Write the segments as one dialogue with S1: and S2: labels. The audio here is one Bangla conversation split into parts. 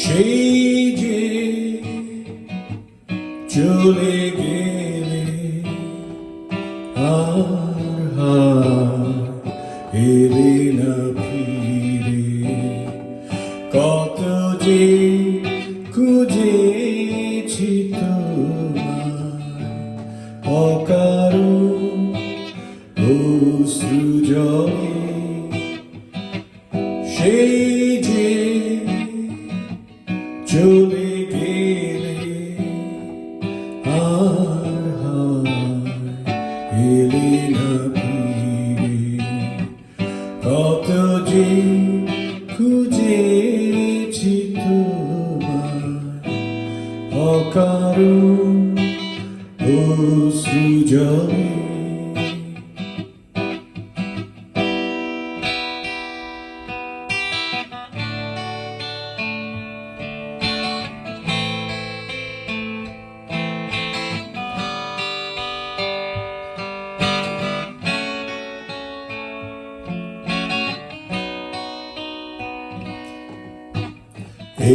S1: সেই যে চলে গেলে আর এলে না ফিরে, কত যে খুঁজেছি তোমায় অকারণ অশ্রু জলে। সেই যে চলে গেলে আর এলে না ফিরে, কত যে খুঁজেছি তোমায় অকারণ অশ্রু জলে।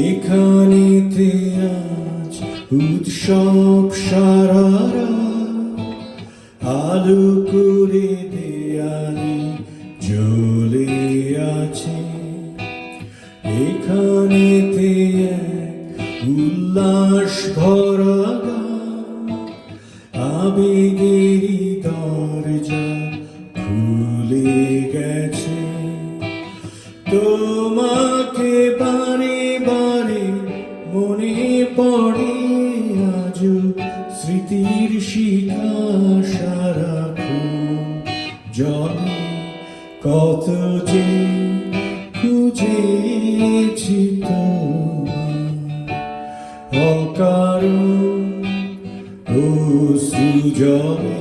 S1: এখানেতে আজ উৎসব সারারা, আলো করে দেয়ালে জ্বলে আছে। এখানেতে উল্লাস ভরা গান, আবেগেরই দরজা খুলে গেছে। তোমাকে বারে বারে মনে পড়ে আজও, স্মৃতির শিখা সারাক্ষণ জলে। কত যে খুঁজেছি তোমায় অকারণ অশ্রু জলে।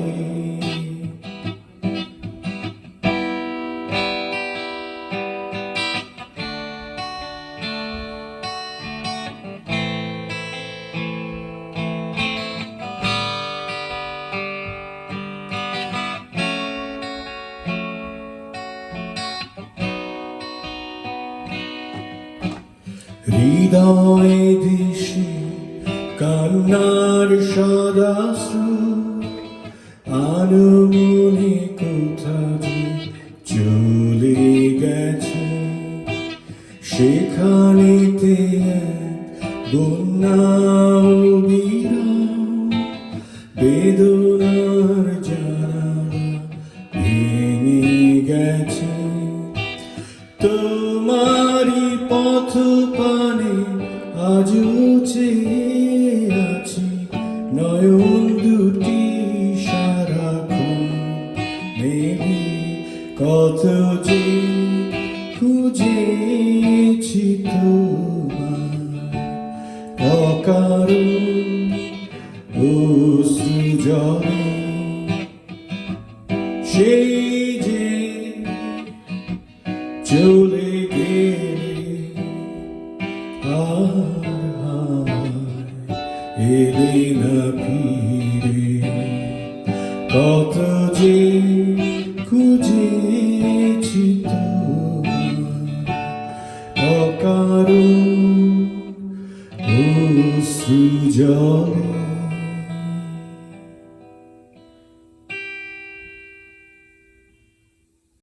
S1: হৃদয়ে দিশে কান্নার সদাশ্রু, আনমনে কোথা যে চলে গেছে। সেখানেতে বন্যা বিরাম, বেদনার জানালা ভেঙে গেছে। তোমারই পথ পানে আজও চেয়ে আছি, নয়ন দুটি সারাক্ষণ মেলে। কত যে খুঁজেছি তোমায় অকারণ অশ্রু জলে। সেই যে চলে গেলে আর এলে না ফিরে, কত যে খুঁজেছি তোমায় অকারণ অশ্রু জলে।